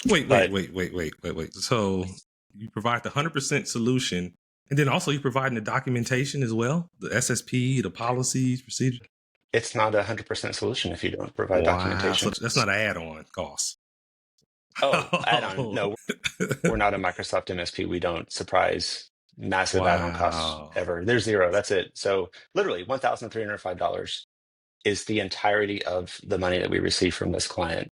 But Wait. So you provide the 100% solution, and then also you're providing the documentation as well, the SSP, the policies, procedures. it's not a 100% solution if you don't provide Wow, so documentation. that's not an add-on cost. Oh, add-on. Oh, No, we're not a Microsoft MSP. We don't surprise massive add-on costs wow. ever. They're zero. That's it. So literally $1,305 is the entirety of the money that we receive from this client.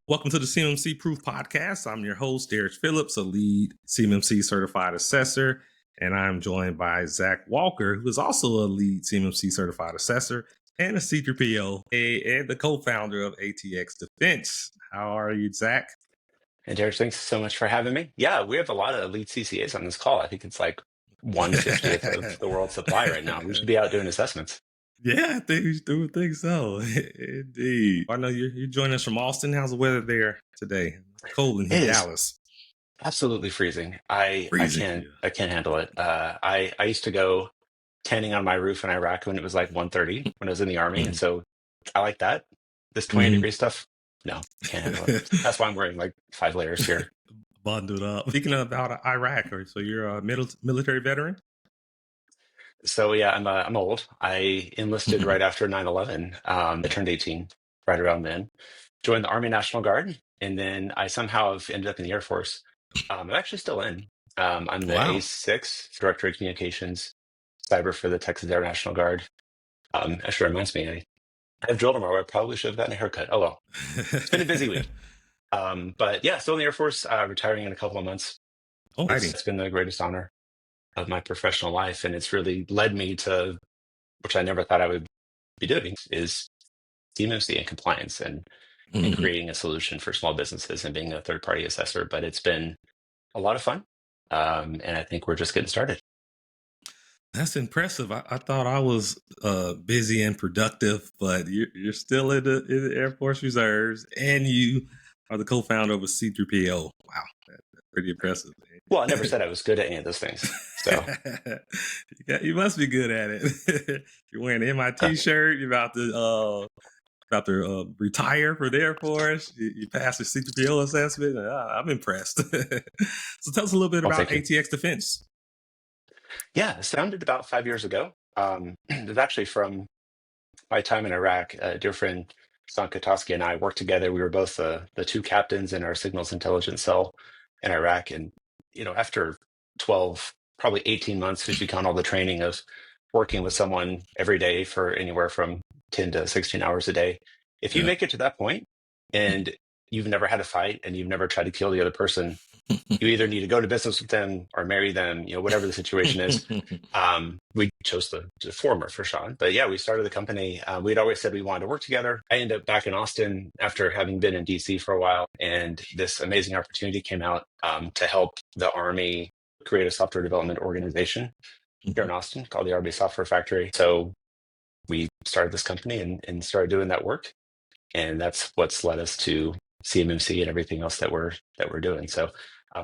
Welcome to the CMMC Proof Podcast. I'm your host, Derrich Phillips, a lead CMMC certified assessor, and I'm joined by Zach Walker, who is also a lead CMMC certified assessor and a C3PO and the co-founder of ATX Defense. How are you, Zach? And Derek, thanks so much for having me. Yeah, we have a lot of elite CCAs on this call. I think it's like 1/50th of the world's supply right now. We should be out doing assessments. Yeah, I would think so. Indeed. I know you're joining us from Austin. How's the weather there today? Cold in It is Dallas. absolutely freezing. I Freezing. can't handle it. I used to go tanning on my roof in Iraq when it was like 130 when I was in the army, and so I like that. This 20-degree stuff, no, can't handle it. That's why I'm wearing like 5 layers here. Bundled up. Speaking about Iraq, so you're a military veteran? So yeah, I'm old. I enlisted right after 9/11. I turned 18 right around then. Joined the Army National Guard, and then I somehow have ended up in the Air Force. I'm actually still in. I'm the Wow. A6 Director of Communications, Cyber for the Texas Air National Guard. Actually reminds me, I have drilled tomorrow. I probably should have gotten a haircut. Oh well, it's been a busy week. But yeah, still in the Air Force, retiring in a couple of months. Oh, It's been the greatest honor of my professional life, and it's really led me to, which I never thought I would be doing, is CMMC and compliance and creating a solution for small businesses and being a third-party assessor. But it's been a lot of fun, and I think we're just getting started. That's impressive. I thought I was busy and productive, but you're still in the Air Force Reserves, and you are the co-founder of a C3PO. Wow, that's pretty impressive. Well, I never said I was good at any of those things. So you must be good at it. You're wearing an MIT shirt. You're about to retire for the Air Force. You passed the C3PO assessment. I'm impressed. So tell us a little bit about ATX Defense. Yeah, it founded about 5 years ago. It was actually from my time in Iraq. A dear friend, Stan Katoski, and I worked together. We were both the two captains in our signals intelligence cell in Iraq. And, after 12, probably 18 months, if you count all the training of working with someone every day for anywhere from 10 to 16 hours a day, if you make it to that point and you've never had a fight and you've never tried to kill the other person, you either need to go to business with them or marry them, whatever the situation is. We chose the former for Sean. But yeah, we started the company. We'd always said we wanted to work together. I ended up back in Austin after having been in DC for a while. And this amazing opportunity came out to help the Army create a software development organization here in Austin called the Army Software Factory. So we started this company and started doing that work. And that's what's led us to CMMC and everything else that we're doing. So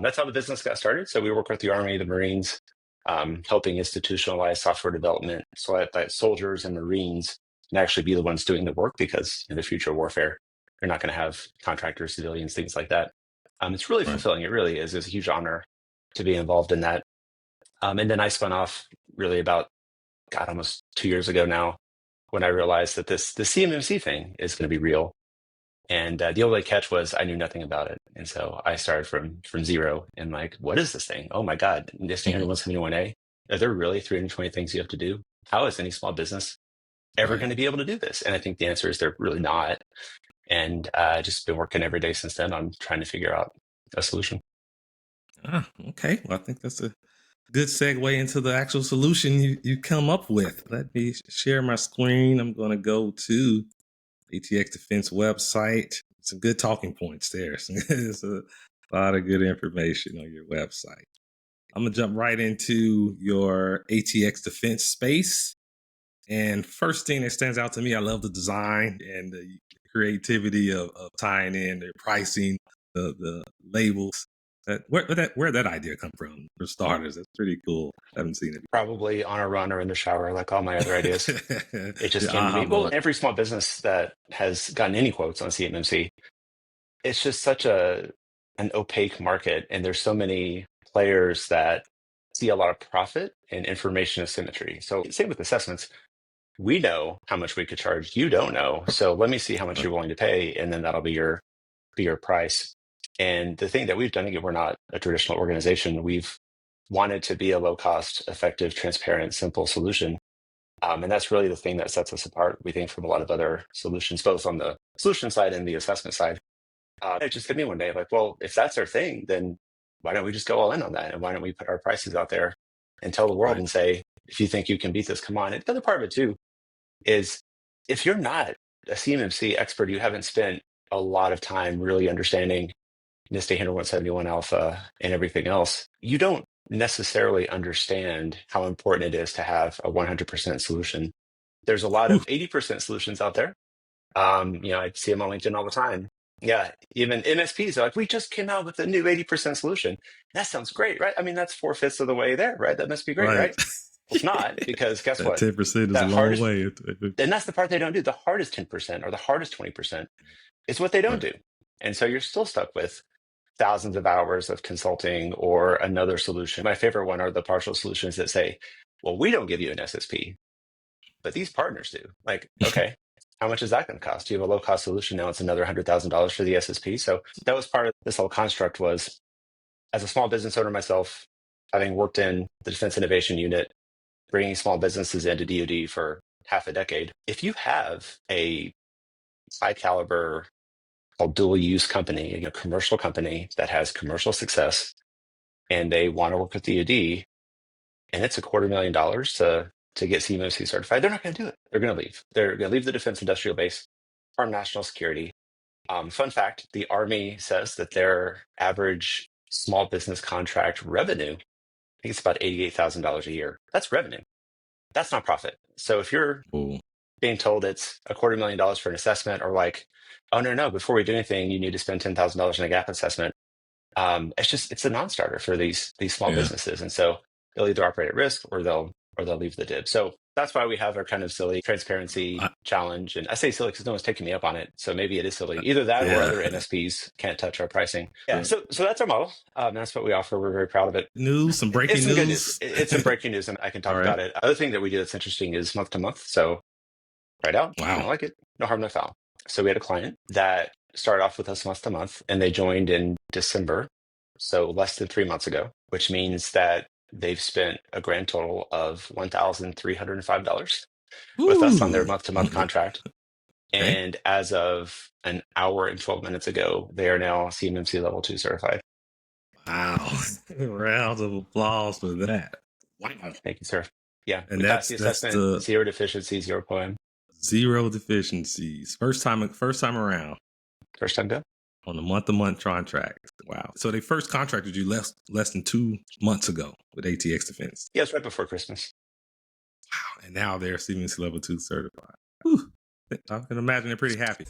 that's how the business got started. So we work with the Army, the Marines, helping institutionalize software development so that soldiers and Marines can actually be the ones doing the work, because in the future warfare, you're not going to have contractors, civilians, things like that. It's really fulfilling. It really is. It's a huge honor to be involved in that. And then I spun off really about, almost 2 years ago now, when I realized that the CMMC thing is going to be real. And the only catch was I knew nothing about it. And so I started from zero and like, what is this thing? Oh my God, this standard 171A. Are there really 320 things you have to do? How is any small business ever going to be able to do this? And I think the answer is they're really not. And just been working every day since then on trying to figure out a solution. Okay. Well, I think that's a good segue into the actual solution you come up with. Let me share my screen. I'm going to go to ATX Defense website. Some good talking points there. There's a lot of good information on your website. I'm going to jump right into your ATX Defense space. And first thing that stands out to me, I love the design and the creativity of tying in the pricing, the labels. Where'd that idea come from? For starters, that's pretty cool. I haven't seen it. Probably on a run or in the shower, like all my other ideas. It just The came to aha me. Well, moment. every small business that has gotten any quotes on CMMC, it's just such an opaque market, and there's so many players that see a lot of profit in information asymmetry. So same with assessments. We know how much we could charge. You don't know. So let me see how much you're willing to pay, and then that'll be your price. And the thing that we've done, again, we're not a traditional organization. We've wanted to be a low cost, effective, transparent, simple solution. And that's really the thing that sets us apart, we think, from a lot of other solutions, both on the solution side and the assessment side. It just hit me one day, like, well, if that's our thing, then why don't we just go all in on that? And why don't we put our prices out there and tell the world Right. and say, if you think you can beat this, come on. And the other part of it too is if you're not a CMMC expert, you haven't spent a lot of time really understanding NIST 171 alpha and everything else, you don't necessarily understand how important it is to have a 100% solution. There's a lot Whew. of 80% solutions out there. I see them on LinkedIn all the time. Yeah, even MSPs are like, we just came out with a new 80% solution. That sounds great, right? I mean, that's 4/5 of the way there, right? That must be great, Right. right? Well, it's not, because guess That what? 10% is a That long hardest, way. and that's the part they don't do. The hardest 10% or the hardest 20% is what they don't Right. do. And so you're still stuck with thousands of hours of consulting or another solution. My favorite one are the partial solutions that say, well, we don't give you an SSP, but these partners do. Like, okay, how much is that going to cost? You have a low cost solution. Now it's another $100,000 for the SSP. So that was part of this whole construct. Was, as a small business owner myself, having worked in the Defense Innovation Unit, bringing small businesses into DoD for half a decade, if you have a high caliber called dual use company, a commercial company that has commercial success, and they want to work with DoD, and it's $250,000 to get CMMC certified, they're not going to do it. They're going to leave. They're going to leave the defense industrial base, farm national security. Fun fact, the Army says that their average small business contract revenue, I think it's about $88,000 a year. That's revenue. That's not profit. So if you're Cool. being told it's $250,000 for an assessment, or like, oh, no, before we do anything, you need to spend $10,000 in a gap assessment. It's a non-starter for these small Yeah. businesses. And so they'll either operate at risk or they'll leave the dib. So that's why we have our kind of silly transparency challenge. And I say silly because no one's taking me up on it. So maybe it is silly. Either that or other NSPs can't touch our pricing. Yeah. So that's our model. That's what we offer. We're very proud of it. Some breaking it's news. Good news. It's some breaking news, and I can talk about it. Other thing that we do that's interesting is month to month. So right out. Wow. If you don't like it, no harm, no foul. So we had a client that started off with us month to month, and they joined in December, so less than 3 months ago, which means that they've spent a grand total of $1,305 with us on their month-to-month contract. Okay. And as of an hour and 12 minutes ago, they are now CMMC Level 2 certified. Wow. Rounds of applause for that. Wow. Thank you, sir. Yeah. And we passed the that's assessment, zero deficiencies, zero poem. Zero deficiencies. First time around. First time go. On a month-to-month contract. Wow. So they first contracted you less than 2 months ago with ATX Defense. Yeah, it's right before Christmas. Wow. And now they're CMMC Level 2 certified. Whew. I can imagine they're pretty happy.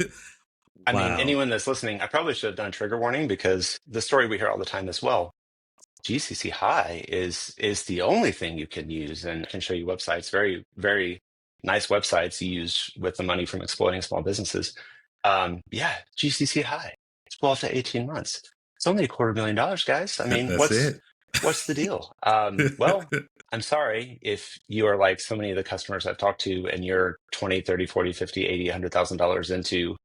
I mean, anyone that's listening, I probably should have done trigger warning, because the story we hear all the time as well. GCC High is the only thing you can use, and I can show you websites, very, very nice websites used with the money from exploiting small businesses. GCC High, 12 to 18 months. It's only $250,000, guys. I mean, what's the deal? Well, I'm sorry if you are like so many of the customers I've talked to, and you're 20, 30, 40, 50, 80, $100,000 into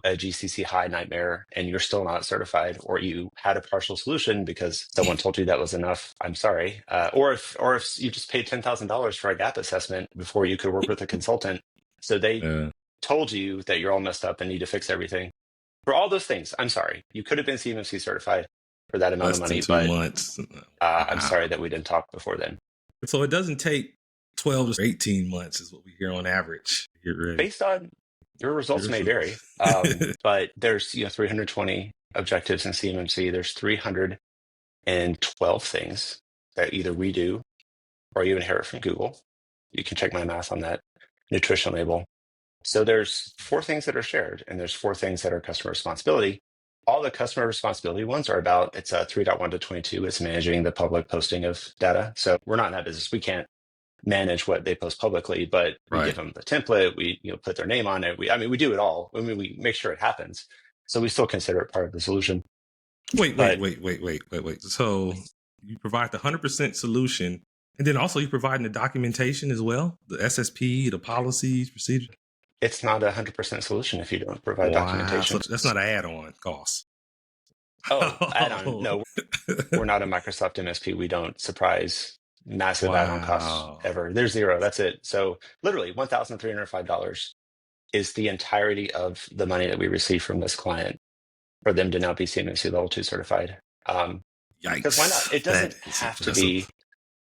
a GCC High nightmare, and you're still not certified, or you had a partial solution because someone told you that was enough. I'm sorry. Or if you just paid $10,000 for a gap assessment before you could work with a consultant. So they told you that you're all messed up and need to fix everything. For all those things, I'm sorry. You could have been CMMC certified for that amount of money, but 2 months. I'm sorry that we didn't talk before then. So it doesn't take 12 to 18 months is what we hear on average. Based on your results may vary, but there's 320 objectives in CMMC. There's 312 things that either we do or you inherit from Google. You can check my math on that nutrition label. So there's 4 things that are shared, and there's 4 things that are customer responsibility. All the customer responsibility ones are about, it's 3.1 to 22. It's managing the public posting of data. So we're not in that business. We can't manage what they post publicly, but we give them the template. We put their name on it. We do it all. We make sure it happens. So we still consider it part of the solution. Wait. So you provide the 100% solution, and then also you're providing the documentation as well, the SSP, the policies, procedures. It's not a 100% solution if you don't provide documentation. So that's not an add-on cost. Oh, add-on. No, we're not a Microsoft MSP. We don't surprise massive add-on costs ever. There's zero. That's it. So literally $1,305 is the entirety of the money that we receive from this client for them to now be CMMC Level 2 certified. Yikes. Because why not? It doesn't have to be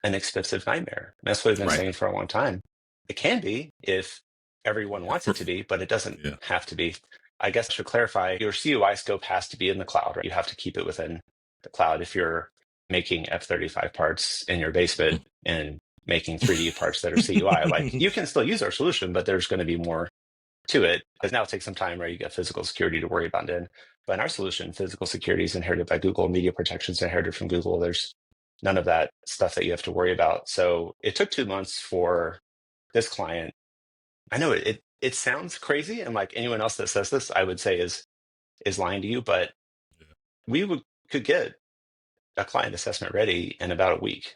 an expensive nightmare. That's what we've been saying for a long time. It can be if everyone wants it to be, but it doesn't have to be. I guess I should clarify, your CUI scope has to be in the cloud, right? You have to keep it within the cloud. If you're making F-35 parts in your basement and making 3D parts that are CUI, like you can still use our solution, but there's going to be more to it, because now it takes some time, right? You got physical security to worry about then. But in our solution, physical security is inherited by Google, media protection is inherited from Google. There's none of that stuff that you have to worry about. So it took 2 months for this client. I know it sounds crazy, and like anyone else that says this, I would say is lying to you, but we could get a client assessment ready in about a week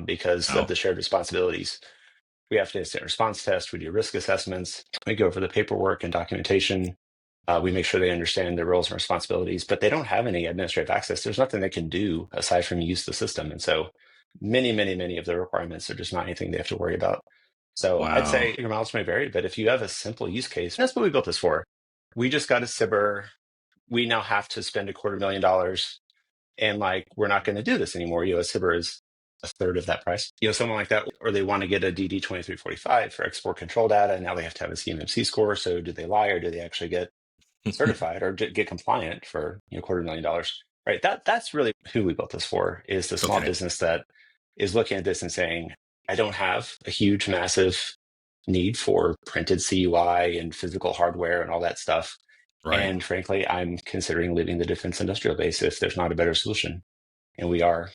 because of the shared responsibilities. We have to instant response test. We do risk assessments. We go over the paperwork and documentation. We make sure they understand their roles and responsibilities, but they don't have any administrative access. There's nothing they can do aside from use the system. And so many of the requirements are just not anything they have to worry about. So I'd say your mileage may vary, but if you have a simple use case, that's what we built this for. We just got a CIBR. We now have to spend $250,000, and like, we're not going to do this anymore. A CIBR is a third of that price. Someone like that, or they want to get a DD 2345 for export control data, and now they have to have a CMMC score. So do they lie, or do they actually get certified or get compliant for $250,000? Right. That's really who we built this for, is the small business that is looking at this and saying, I don't have a huge, massive need for printed CUI and physical hardware and all that stuff. Right. And frankly, I'm considering leaving the defense industrial base if there's not a better solution. And we are.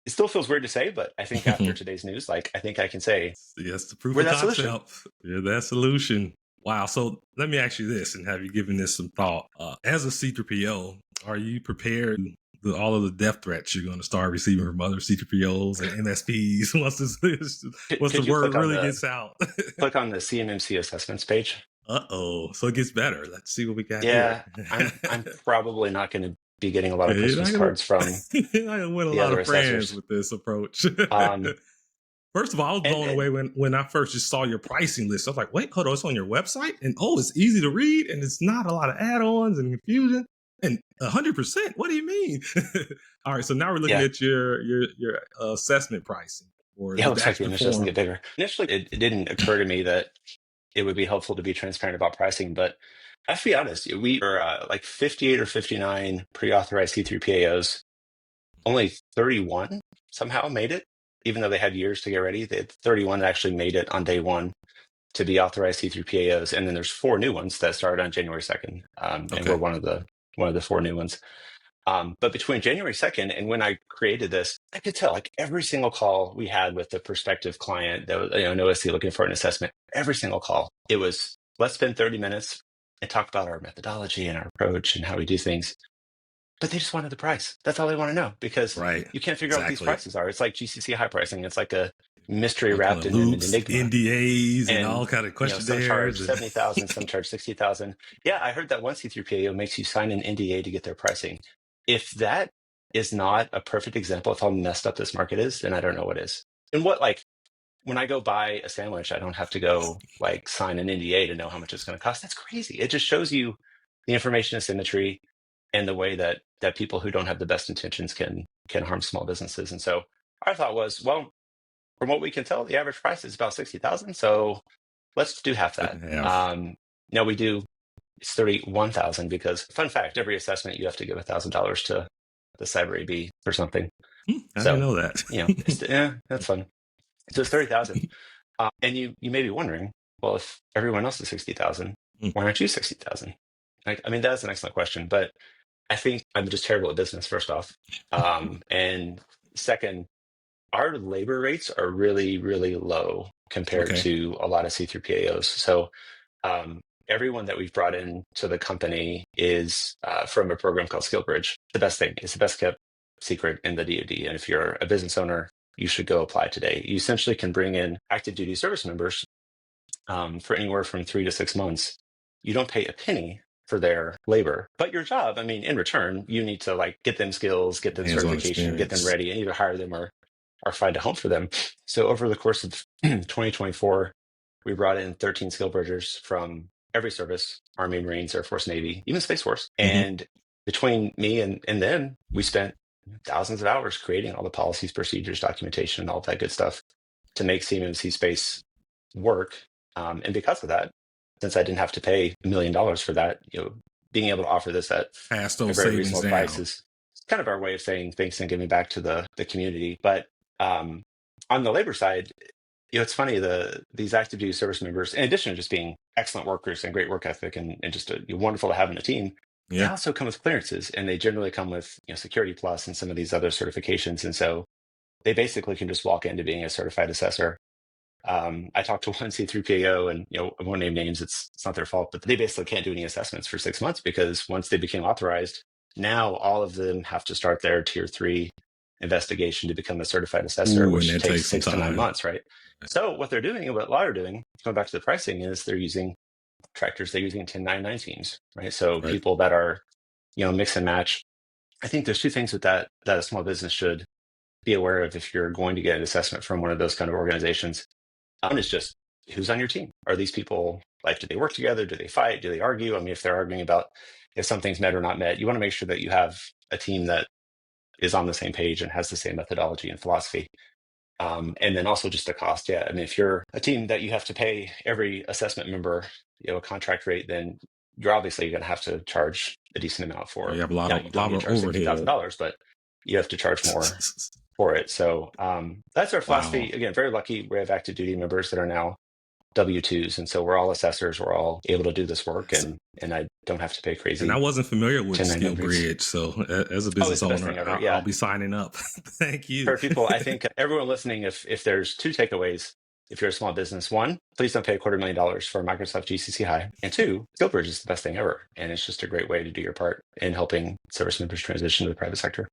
It still feels weird to say, but I think after today's news, like, I think I can say, yes, the proof of concept. You're that solution. Wow. So let me ask you this, and have you given this some thought? As a C3PO, are you prepared for all of the death threats you're going to start receiving from other C3POs and MSPs once the word really gets out? Click on the CMMC assessments page. So it gets better. Let's see what we got. Yeah, I'm probably not going to be getting a lot of Christmas cards from I win a lot of friends with this approach. First of all, I was blown away when I first just saw your pricing list. I was like, wait, hold on, it's on your website? And it's easy to read, and it's not a lot of add-ons and confusion. And 100%, what do you mean? All right, so now we're looking at your assessment pricing. It looks like the initial doesn't get bigger. Initially, it didn't occur to me that it would be helpful to be transparent about pricing, but I have to be honest, we were like 58 or 59 pre-authorized C3PAOs. Only 31 somehow made it, even though they had years to get ready. They had 31 that actually made it on day one to be authorized C3PAOs, and then there's 4 new ones that started on January 2nd, and we're one of the 4 new ones. But between January 2nd and when I created this, I could tell, like, every single call we had with the prospective client that was, an OSC looking for an assessment, every single call, it was, let's spend 30 minutes and talk about our methodology and our approach and how we do things. But they just wanted the price. That's all they want to know, because you can't figure out what these prices are. It's like GCC high pricing. It's like a mystery wrapped in an enigma. NDAs and all kind of questionnaires. Some charge 70,000, some charge 60,000. Yeah, I heard that one C3PAO makes you sign an NDA to get their pricing. If that is not a perfect example of how messed up this market is, then I don't know what is. And what, like, when I go buy a sandwich, I don't have to go like sign an NDA to know how much it's going to cost. That's crazy. It just shows you the information asymmetry and the way that people who don't have the best intentions can harm small businesses. And so our thought was, well, from what we can tell, the average price is about 60,000. So let's do half that. Now we do, it's 31,000, because, fun fact, every assessment you have to give $1,000 to the cyber AB or something. I didn't know that. That's fun. So it's 30,000. And you may be wondering, well, if everyone else is 60,000, why aren't you 60,000? That's an excellent question. But I think I'm just terrible at business, first off. And second, our labor rates are really, really low compared Okay. to a lot of C3PAOs. So everyone that we've brought in to the company is from a program called SkillBridge. The best thing. It's the best kept secret in the DoD. And if you're a business owner, you should go apply today. You essentially can bring in active duty service members for anywhere from 3 to 6 months. You don't pay a penny for their labor, but your job, I mean, in return, you need to like get them skills, get them Hands-on certification, get them experience. ready, and either hire them or find a home for them. So over the course of 2024, we brought in 13 skill bridgers from every service: Army, Marines, Air Force, Navy, even Space Force. And between me and them, we spent thousands of hours creating all the policies, procedures, documentation, all that good stuff to make CMMC space work. And because of that, since I didn't have to pay $1 million for that, being able to offer this at Pass a those very savings reasonable down. price is kind of our way of saying thanks and giving back to the community. But on the labor side, it's funny, these active duty service members, in addition to just being excellent workers and great work ethic and just wonderful to have in a team, they also come with clearances, and they generally come with Security Plus and some of these other certifications. And so they basically can just walk into being a certified assessor. I talked to one C3PAO, and I won't name names, it's not their fault, but they basically can't do any assessments for 6 months because once they became authorized, now all of them have to start their tier 3 investigation to become a certified assessor, which takes 6 to 9 months, right? So what they're doing, and what a lot are doing, going back to the pricing, is they're using contractors, they're using 1099 teams, right? So people that are, mix and match. I think there's two things with that a small business should be aware of if you're going to get an assessment from one of those kind of organizations. One is just who's on your team. Are these people, like, do they work together? Do they fight? Do they argue? I mean, if they're arguing about if something's met or not met, you want to make sure that you have a team that is on the same page and has the same methodology and philosophy. And then also just the cost. Yeah. I mean, if you're a team that you have to pay every assessment member, a contract rate, then you're obviously going to have to charge a decent amount for it. You have a lot of overhead. $60,000, but you have to charge more for it. So that's our philosophy. Wow. Again, very lucky. We have active duty members that are now W-2s. And so we're all assessors. We're all able to do this work, and I don't have to pay crazy. And I wasn't familiar with SkillBridge. So as a business owner, I'll be signing up. Thank you. For people, I think everyone listening, if there's two takeaways, if you're a small business, one, please don't pay $250,000 for Microsoft GCC High. And two, SkillBridge is the best thing ever. And it's just a great way to do your part in helping service members transition to the private sector.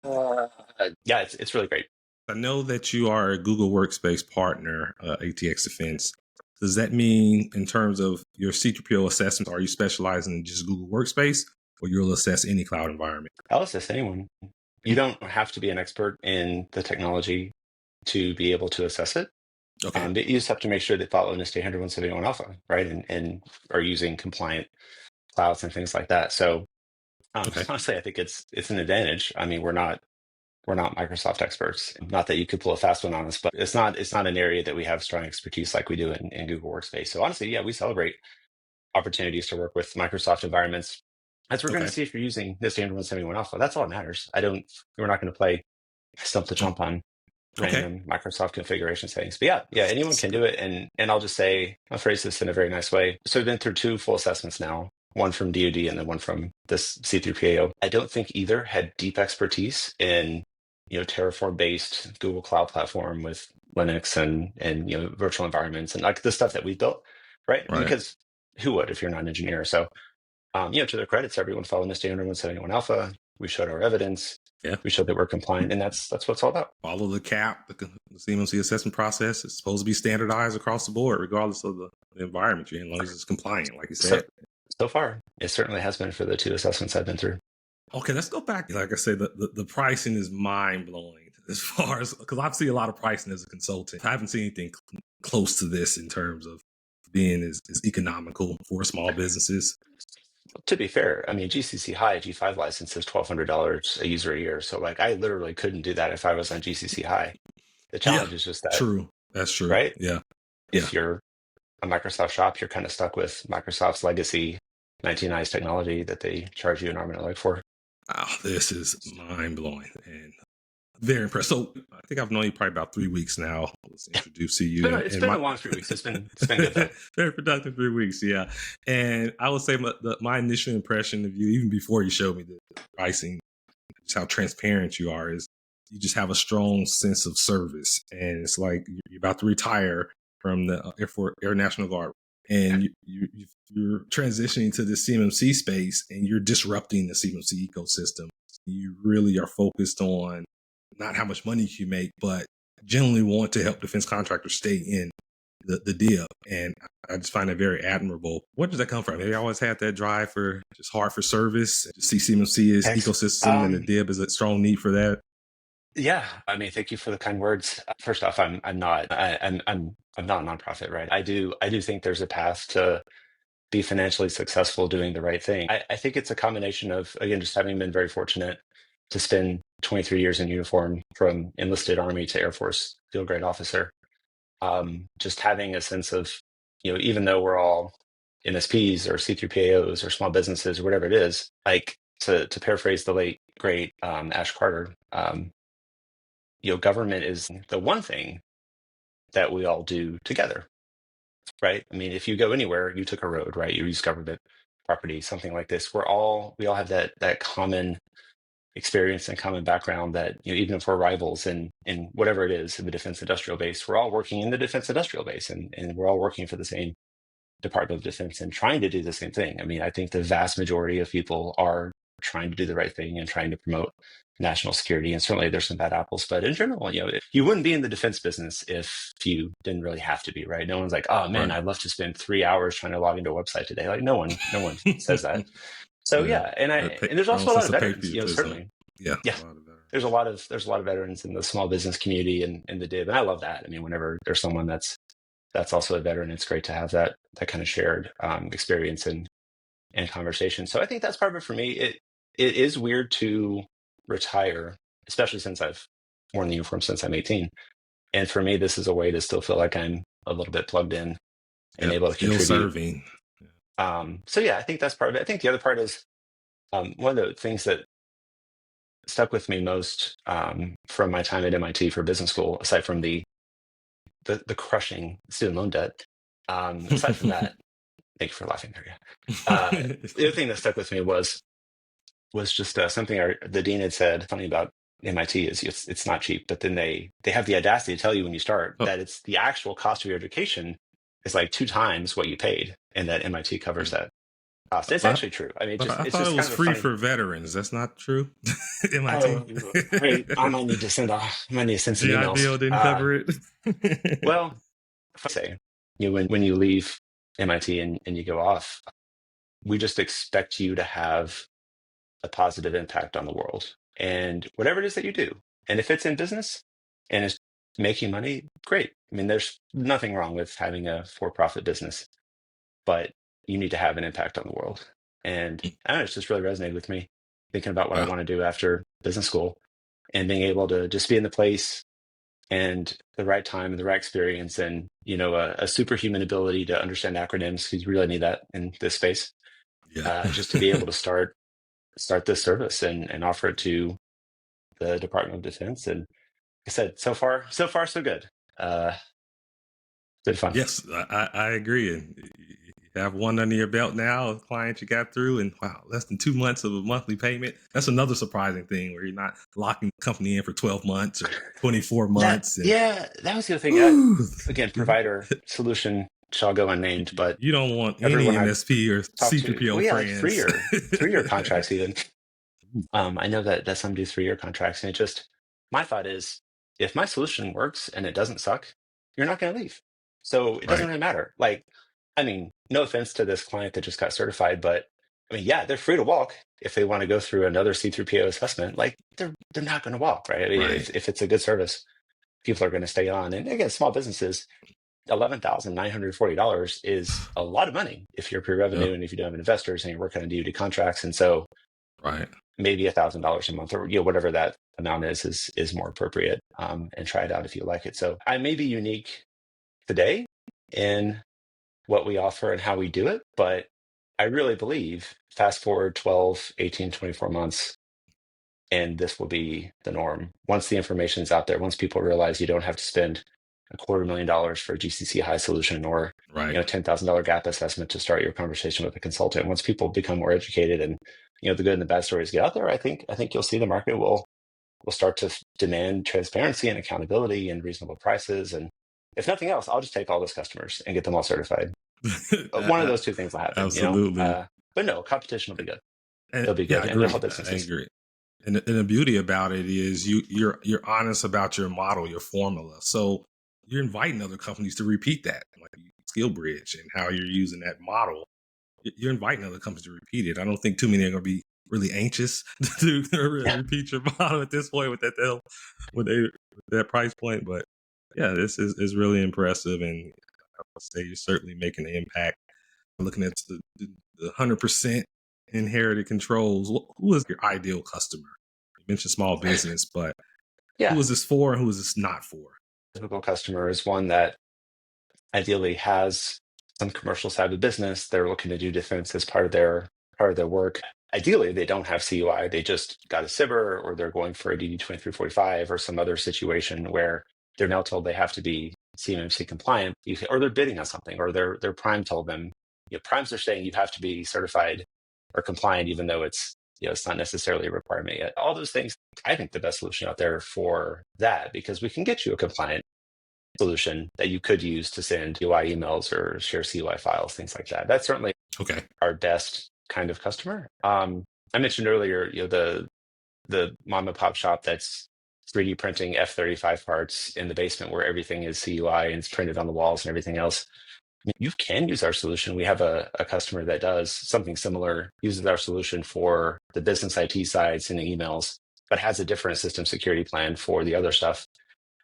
Yeah, it's really great. I know that you are a Google Workspace partner, ATX Defense. Does that mean, in terms of your C3PO assessments, are you specializing in just Google Workspace, or you'll assess any cloud environment? I'll assess anyone. You don't have to be an expert in the technology to be able to assess it. Okay. But you just have to make sure they follow NIST 171 Alpha, right? And are using compliant clouds and things like that. So honestly, I think it's an advantage. I mean, we're not Microsoft experts. Not that you could pull a fast one on us, but it's not an area that we have strong expertise like we do in Google Workspace. So honestly, yeah, we celebrate opportunities to work with Microsoft environments, as we're going to see if you're using NIST 171 Alpha. That's all that matters. We're not going to play stump the jump on random Microsoft configuration settings. But yeah, anyone can do it. And I'll just say, I'll phrase this in a very nice way. So we've been through 2 full assessments now, one from DoD and then one from this C3PAO. I don't think either had deep expertise in Terraform-based Google Cloud Platform with Linux and virtual environments and like the stuff that we built, right? Because who would if you're not an engineer? So, to their credits, everyone followed NIST 171 Alpha. We showed our evidence. Yeah. We showed that we're compliant, and that's what it's all about. Follow the CAP, the CMMC assessment process. It's supposed to be standardized across the board, regardless of the environment you're in, as long as it's compliant, like you said. So far, it certainly has been for the 2 assessments I've been through. Okay, let's go back. Like I said, the pricing is mind-blowing as far as, because I've seen a lot of pricing as a consultant. I haven't seen anything close to this in terms of being as economical for small businesses. To be fair, I mean, GCC High G5 license is $1,200 a user a year. So like, I literally couldn't do that if I was on GCC High. The challenge is just that. True. That's true. Right? Yeah. If you're a Microsoft shop, you're kind of stuck with Microsoft's legacy 1990s technology that they charge you an arm and a leg for. Wow, this is mind blowing. And Very impressed. So I think I've known you probably about 3 weeks now. I was introduced to you, It's and been my a long 3 weeks. It's been good though. very productive 3 weeks. Yeah, and I would say my initial impression of you, even before you showed me the pricing, just how transparent you are, is you just have a strong sense of service, and it's like you're about to retire from the Air National Guard, and you're transitioning to the CMMC space, and you're disrupting the CMMC ecosystem. You really are focused on not how much money you make, but generally want to help defense contractors stay in the deal. And I just find that very admirable. Where does that come from? Have you always had that drive for just heart for service? Just see CMMC as Thanks. ecosystem and the DIB is a strong need for that? Yeah, I mean, thank you for the kind words. First off, I'm not I'm not a nonprofit, right? I do think there's a path to be financially successful doing the right thing. I think it's a combination of, again, just having been very fortunate to spend 23 years in uniform from enlisted Army to Air Force field grade officer. Just having a sense of, even though we're all MSPs or C3PAOs or small businesses or whatever it is, like to paraphrase the late great Ash Carter, government is the one thing that we all do together, right? I mean, if you go anywhere, you took a road, right? You use government property, something like this. We all have that common experience and common background that, even if we're rivals in whatever it is in the defense industrial base, we're all working in the defense industrial base, and we're all working for the same Department of Defense and trying to do the same thing. I mean, I think the vast majority of people are trying to do the right thing and trying to promote national security. And certainly there's some bad apples, but in general, you wouldn't be in the defense business if you didn't really have to be, right? No one's like, oh man, Right. I'd love to spend 3 hours trying to log into a website today. Like no one says that. So Yeah. yeah, and there's Strong also a lot sense of of veterans, patriotism. certainly. Yeah. Yeah. There's a lot of veterans in the small business community and in the DIB, and I love that. I mean, whenever there's someone that's also a veteran, it's great to have that kind of shared experience and conversation. So I think that's part of it for me. It is weird to retire, especially since I've worn the uniform since I'm 18. And for me, this is a way to still feel like I'm a little bit plugged in and able to Still contribute. serving. So yeah, I think that's part of it. I think the other part is one of the things that stuck with me most from my time at MIT for business school, aside from the crushing student loan debt. Aside from that, thank you for laughing there. Yeah. The other thing that stuck with me was just something the dean had said. Funny about MIT is it's not cheap, but then they have the audacity to tell you when you start that it's the actual cost of your education is like 2 times what you paid, and that MIT covers that cost. It's actually true. I mean, I it's thought just it was kind of free funny. for veterans. That's not true. MIT. I might need to send some GI emails. Bill didn't cover it. Well, if I say, when you leave MIT and you go off, we just expect you to have a positive impact on the world and whatever it is that you do. And if it's in business and it's making money, great. I mean, there's nothing wrong with having a for-profit business, but you need to have an impact on the world. And I don't know, it's just really resonated with me thinking about what I want to do after business school and being able to just be in the place and the right time and the right experience and, a superhuman ability to understand acronyms, because you really need that in this space. Yeah. Just to be able to start this service and offer it to the Department of Defense. And like I said, so far, so good. Been fun. Yes, I agree. And you have one under your belt now, a client you got through, and wow, less than 2 months of a monthly payment. That's another surprising thing where you're not locking the company in for 12 months or 24 months. That was the other thing. Again, provider solution shall go unnamed, but you don't want any MSP or C3PO friends. Like 3-year contracts even. I know that some do 3-year contracts, and my thought is, if my solution works and it doesn't suck, you're not going to leave. So it doesn't really matter. Like, I mean, no offense to this client that just got certified, but I mean, yeah, they're free to walk if they want to go through another C3PO assessment. Like, they're not going to walk, right? I mean, if it's a good service, people are going to stay on. And again, small businesses, $11,940 is a lot of money if you're pre-revenue and if you don't have investors and you're working on DoD contracts. And so, maybe $1,000 a month or whatever that amount is more appropriate, and try it out if you like it. So I may be unique today in what we offer and how we do it, but I really believe fast forward 12, 18, 24 months, And this will be the norm. Once the information is out there, once people realize you don't have to spend $250,000 for a GCC High solution or Right. $10,000 gap assessment to start your conversation with a consultant. Once people become more educated and the good and the bad stories get out there, I think you'll see the market will start to demand transparency and accountability and reasonable prices. And if nothing else, I'll just take all those customers and get them all certified. One of those two things will happen. Absolutely. But no, competition will be good. It'll be Yeah, good, I and it'll agree. help I businesses. agree. And the beauty about it is you're honest about your model, your formula. So you're inviting other companies to repeat that, like SkillBridge and how you're using that model. You're inviting other companies to repeat it. I don't think too many are going to be really anxious to repeat your model at this point with that price point. But yeah, this is really impressive, and I would say you're certainly making an impact. Looking at the 100% inherited controls, who is your ideal customer? You mentioned small business, but who is this for and who is this not for? Typical customer is one that ideally has some commercial side of the business. They're looking to do defense as part of their work. Ideally, they don't have CUI. They just got a SIBR, or they're going for a DD 2345 or some other situation where they're now told they have to be CMMC compliant, or they're bidding on something, or their prime told them. Primes are saying you have to be certified or compliant, even though it's not necessarily a requirement yet. All those things, I think the best solution out there for that, because we can get you a compliant solution that you could use to send UI emails or share CUI files, things like that. That's certainly our best kind of customer. I mentioned earlier, the mom and pop shop that's 3D printing F-35 parts in the basement where everything is CUI and it's printed on the walls and everything else. You can use our solution. We have a customer that does something similar, uses our solution for the business IT side, sending emails, but has a different system security plan for the other stuff.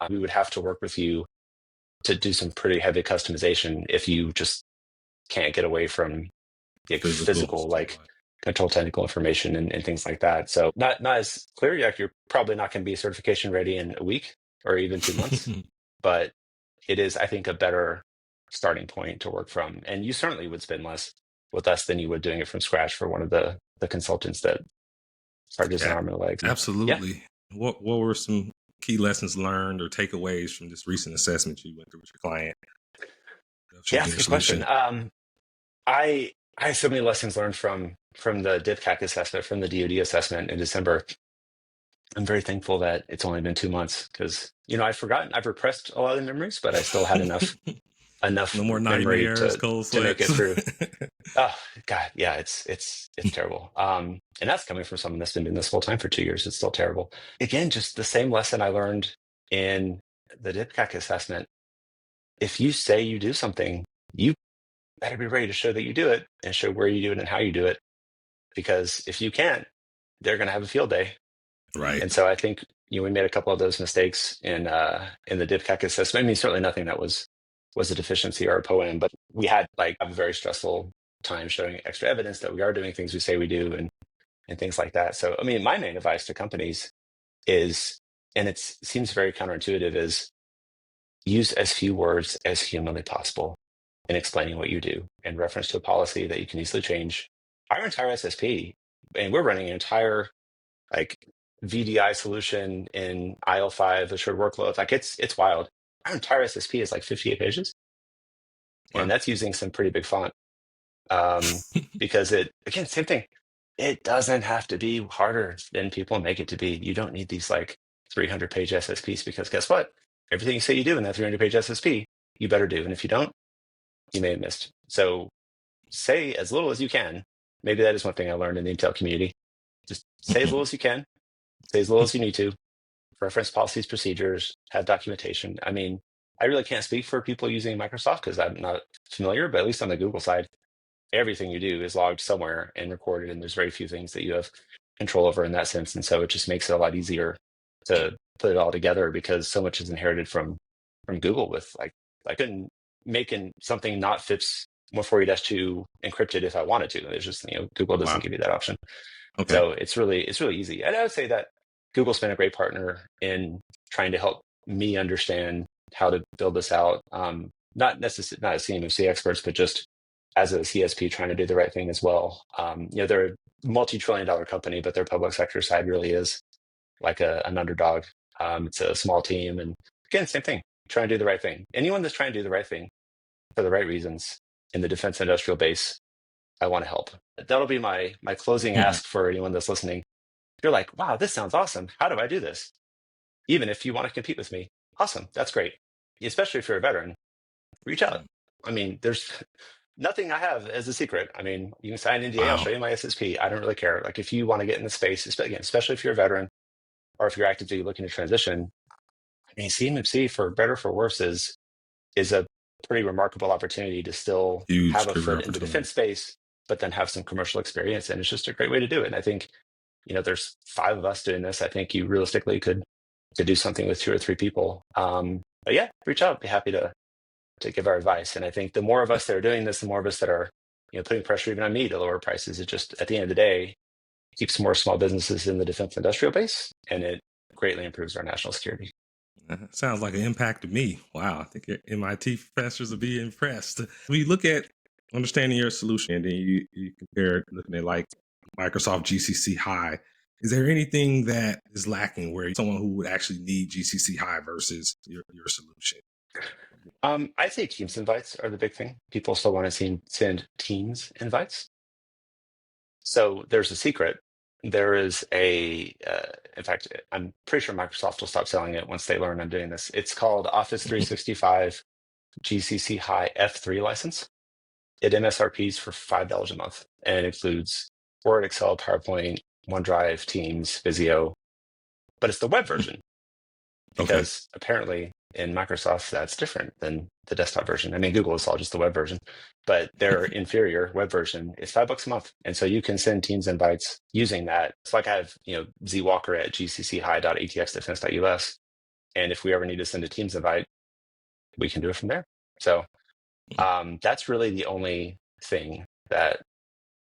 We would have to work with you to do some pretty heavy customization if you just can't get away from physical like control technical information and things like that. So not as clear yet. You're probably not going to be certification ready in a week or even 2 months, but it is, I think, a better starting point to work from. And you certainly would spend less with us than you would doing it from scratch for one of the consultants that charges an arm and a leg. Absolutely. Yeah. What were some key lessons learned or takeaways from this recent assessment you went through with your client? Yeah, that's a good question. I have so many lessons learned from the DIPCAC assessment, from the DoD assessment in December. I'm very thankful that it's only been 2 months because, I've repressed a lot of the memories, but I still had enough no more memory nightmares, to make it through. Oh God, yeah, it's terrible. And that's coming from someone that's been doing this full time for 2 years. It's still terrible. Again, just the same lesson I learned in the DIPCAC assessment. If you say you do something, you better be ready to show that you do it and show where you do it and how you do it. Because if you can't, they're going to have a field day. Right. And so I think we made a couple of those mistakes in the DIPCAC assessment. I mean, certainly nothing that was a deficiency or a poem, but we had a very stressful time showing extra evidence that we are doing things we say we do and things like that. So, I mean, my main advice to companies is, and it seems very counterintuitive, is use as few words as humanly possible in explaining what you do in reference to a policy that you can easily change. Our entire SSP, and we're running an entire VDI solution in IL5 assured workloads. It's wild. Our entire SSP is 58 pages. Wow. And that's using some pretty big font. Because again, same thing. It doesn't have to be harder than people make it to be. You don't need these 300-page SSPs, because guess what? Everything you say you do in that 300-page SSP, you better do. And if you don't, you may have missed. So say as little as you can. Maybe that is one thing I learned in the Intel community. Just say as little as you can. Say as little as you need to. Reference policies, procedures, have documentation. I mean, I really can't speak for people using Microsoft because I'm not familiar, but at least on the Google side, everything you do is logged somewhere and recorded, and there's very few things that you have control over in that sense. And so it just makes it a lot easier to put it all together, because so much is inherited from Google with I couldn't make something not FIPS 140-2 encrypted if I wanted to. There's just, Google doesn't give you that option. Okay. So it's really easy. And I would say that Google's been a great partner in trying to help me understand how to build this out. Not as CMMC experts, but just as a CSP trying to do the right thing as well. They're a multi-trillion-dollar company, but their public sector side really is like an underdog. It's a small team. And again, same thing, trying to do the right thing. Anyone that's trying to do the right thing for the right reasons in the defense industrial base, I want to help. That'll be my closing ask for anyone that's listening. If you're like, wow, this sounds awesome. How do I do this? Even if you want to compete with me, awesome. That's great. Especially if you're a veteran, reach out. I mean, there's nothing I have as a secret. I mean, you can sign an NDA, I'll show you my SSP. I don't really care. Like if you want to get in the space, again, especially if you're a veteran or if you're actively looking to transition, I mean, CMMC, for better or for worse, is a pretty remarkable opportunity to still have a foot in the defense space, but then have some commercial experience. And it's just a great way to do it. And I think, there's 5 of us doing this. I think you realistically could do something with 2 or 3 people. But yeah, reach out. Be happy to give our advice. And I think the more of us that are doing this, the more of us that are, putting pressure even on me to lower prices. It just, at the end of the day, keeps more small businesses in the defense industrial base, and it greatly improves our national security. Sounds like an impact to me. Wow. I think your MIT professors will be impressed. We look at understanding your solution, and then you compare it, looking at like Microsoft GCC High. Is there anything that is lacking where someone who would actually need GCC High versus your solution? I say Teams invites are the big thing. People still want to send Teams invites. So there's a secret. There is in fact, I'm pretty sure Microsoft will stop selling it once they learn I'm doing this. It's called Office 365 GCC High F3 license. It MSRPs for $5 a month, and it includes Word, Excel, PowerPoint, OneDrive, Teams, Visio, but it's the web version because apparently in Microsoft that's different than the desktop version. I mean, Google is all just the web version, but their inferior web version is $5 a month, and so you can send Teams invites using that. It's like I have Z Walker at gcchigh.atxdefense.us, and if we ever need to send a Teams invite, we can do it from there. So that's really the only thing that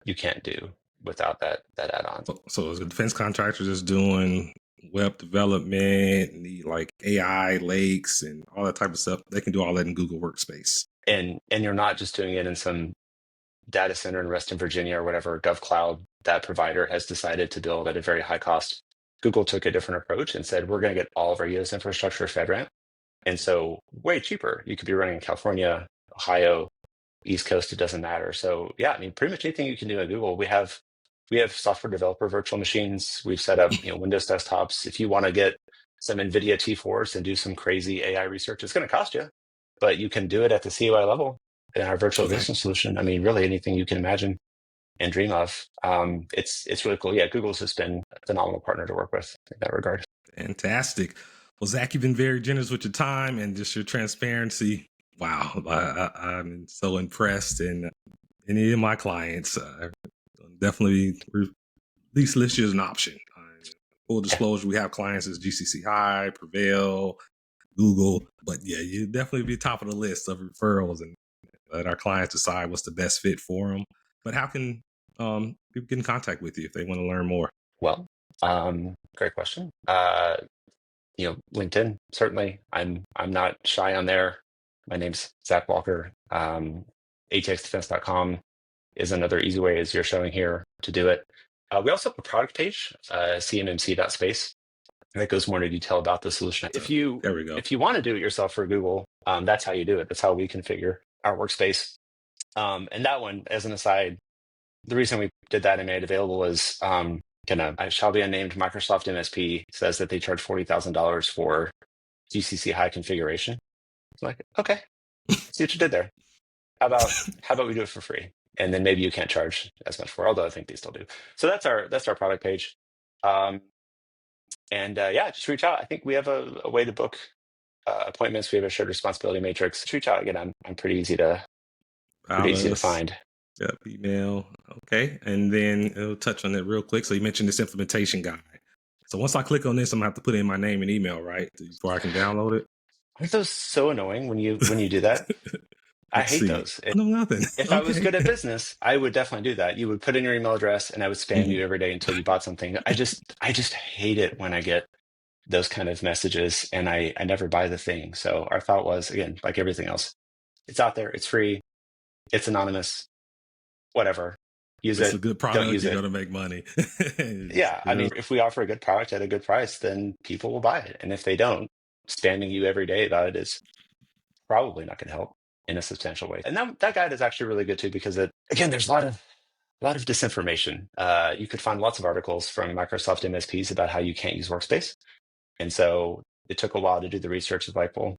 you can't do without that add-on. So as a defense contractor is doing web development, need like AI lakes and all that type of stuff, they can do all that in Google Workspace. And you're not just doing it in some data center in Reston, Virginia, or whatever GovCloud that provider has decided to build at a very high cost. Google took a different approach and said, we're going to get all of our US infrastructure FedRAMP. And so way cheaper. You could be running in California, Ohio, East Coast, it doesn't matter. So yeah, I mean, pretty much anything you can do at Google. We have software developer virtual machines. We've set up Windows desktops. If you want to get some NVIDIA T4s and do some crazy AI research, it's going to cost you, but you can do it at the CUI level in our virtual assistant solution. I mean, really anything you can imagine and dream of. It's really cool. Yeah, Google's just been a phenomenal partner to work with in that regard. Fantastic. Well, Zach, you've been very generous with your time and just your transparency. Wow, I'm so impressed. And any of my clients definitely at least list you as an option. Full disclosure, we have clients as GCC High, Prevail, Google, but yeah, you definitely be top of the list of referrals, and let our clients decide what's the best fit for them. But how can people get in contact with you if they want to learn more? Well, great question. LinkedIn, certainly. I'm not shy on there. My name's Zach Walker. ATXDefense.com is another easy way, as you're showing here, to do it. We also have a product page, cmmc.space, that goes more into detail about the solution. If you want to do it yourself for Google, that's how you do it. That's how we configure our workspace. And that one, as an aside, the reason we did that and made it available is I shall be unnamed Microsoft MSP says that they charge $40,000 for GCC High configuration. It's like, okay, see what you did there. How about we do it for free? And then maybe you can't charge as much for it, although I think they still do. So that's our product page. Just reach out. I think we have a way to book appointments. We have a shared responsibility matrix. Just reach out. Again, I'm pretty easy to find. Yep, email. Okay. And then we'll touch on that real quick. So you mentioned this implementation guide. So once I click on this, I'm gonna have to put in my name and email, right? Before I can download it. Aren't those so annoying when you do that? I hate those. Nothing. If I was good at business, I would definitely do that. You would put in your email address and I would spam you every day until you bought something. I just hate it when I get those kind of messages and I never buy the thing. So our thought was, again, like everything else, it's out there, it's free, it's anonymous, whatever. use it's a it, good don't product, use you're it. going to make money. Yeah, I mean, if we offer a good product at a good price, then people will buy it. And if they don't, spamming you every day about it is probably not going to help in a substantial way. And that guide is actually really good too, because again, there's a lot of disinformation. You could find lots of articles from Microsoft MSPs about how you can't use Workspace. And so it took a while to do the research of like, well,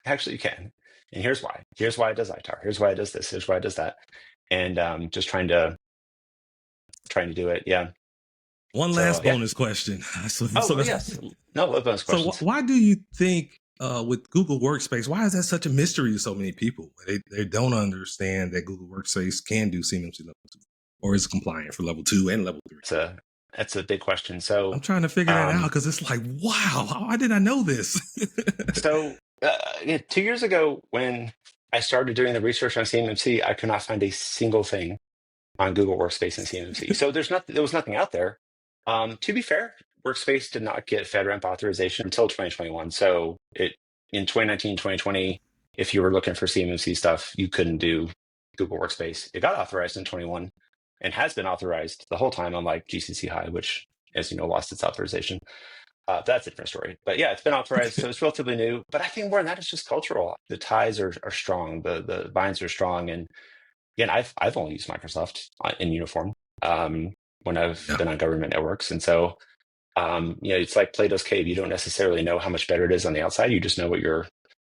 actually you can. And here's why. Here's why it does ITAR. Here's why it does this. Here's why it does that. And just trying to do it. Yeah. One So, last yeah. bonus question. Yes. No, what bonus So questions? why do you think with Google Workspace, why is that such a mystery to so many people? They don't understand that Google Workspace can do CMMC Level 2 or is compliant for Level 2 and Level 3. That's a big question. So I'm trying to figure that out because it's like, wow, why did I know this? So 2 years ago, when I started doing the research on CMMC, I could not find a single thing on Google Workspace and CMMC. So there was nothing out there. To be fair, Workspace did not get FedRAMP authorization until 2021. So in 2019, 2020, if you were looking for CMMC stuff, you couldn't do Google Workspace. It got authorized in 21 and has been authorized the whole time, unlike GCC High, which, as you know, lost its authorization. That's a different story. But yeah, it's been authorized, so it's relatively new. But I think more than that, it's just cultural. The ties are strong, the binds are strong. And again, I've only used Microsoft in uniform when I've been on government networks. And so, it's like Plato's Cave. You don't necessarily know how much better it is on the outside. You just know what you're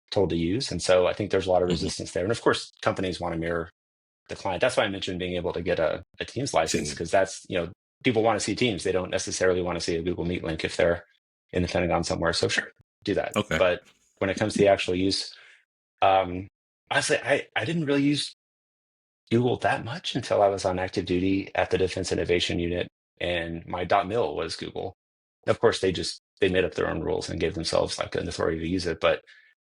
told to use. And so I think there's a lot of resistance there. And of course, companies want to mirror the client. That's why I mentioned being able to get a Teams license, because that's, people want to see Teams. They don't necessarily want to see a Google Meet link if they're in the Pentagon somewhere. So sure, do that. Okay. But when it comes to the actual use, honestly, I didn't really use Google that much until I was on active duty at the Defense Innovation Unit, and my .mil was Google. Of course, they made up their own rules and gave themselves like an authority to use it, but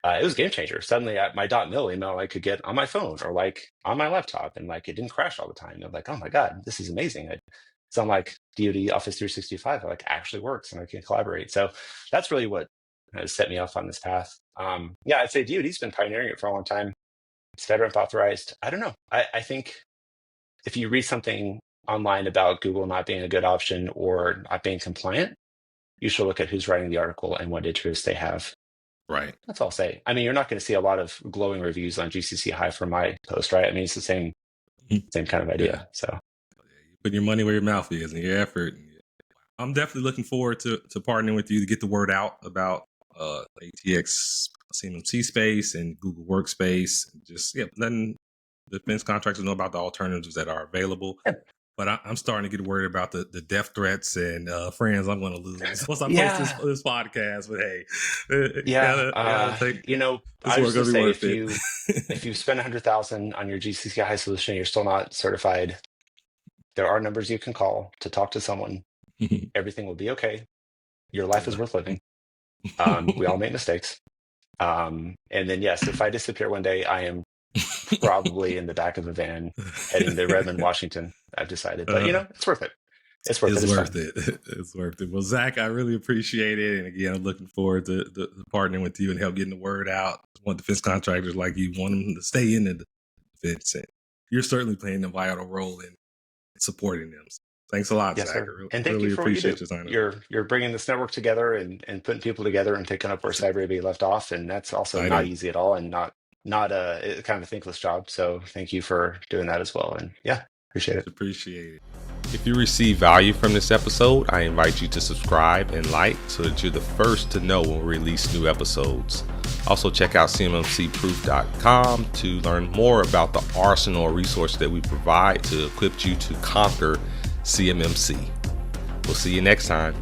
it was a game changer. Suddenly, my .mil email I could get on my phone or like on my laptop, and like it didn't crash all the time. I'm like, oh my god, this is amazing. It's unlike DoD Office 365. It like actually works, and I can collaborate. So that's really what has set me off on this path. I'd say DoD's been pioneering it for a long time. It's FedRAMP authorized. I don't know. I think if you read something online about Google not being a good option or not being compliant, you should look at who's writing the article and what interests they have. Right. That's all I'll say. I mean, you're not going to see a lot of glowing reviews on GCC High from my post, right? I mean, it's the same kind of idea. Yeah. So you put your money where your mouth is and your effort. I'm definitely looking forward to partnering with you to get the word out about ATX CMMC space and Google Workspace. Just letting defense contractors know about the alternatives that are available. Yeah. But I'm starting to get worried about the death threats and friends I'm going to lose once I post this podcast. But hey, I was going to say if you spend $100,000 on your GCC High solution, you're still not certified. There are numbers you can call to talk to someone. Everything will be okay. Your life is worth living. We all make mistakes. And then, yes, if I disappear one day, I am probably in the back of a van heading to Redmond, Washington. I've decided, but it's worth it. It's worth it. It's worth it. Well, Zach, I really appreciate it. And again, I'm looking forward to partnering with you and help getting the word out. I want defense contractors like you, want them to stay in the defense. And you're certainly playing a vital role in supporting them. So thanks a lot, yes, Zach. sir. And thank you for what you do. You're bringing this network together and putting people together and picking up where CyberAB left off. And that's also not easy at all, and not a kind of a thankless job. So thank you for doing that as well. And appreciate it. Appreciate it. If you receive value from this episode, I invite you to subscribe and like so that you're the first to know when we release new episodes. Also check out CMMCproof.com to learn more about the arsenal of resources that we provide to equip you to conquer CMMC. We'll see you next time.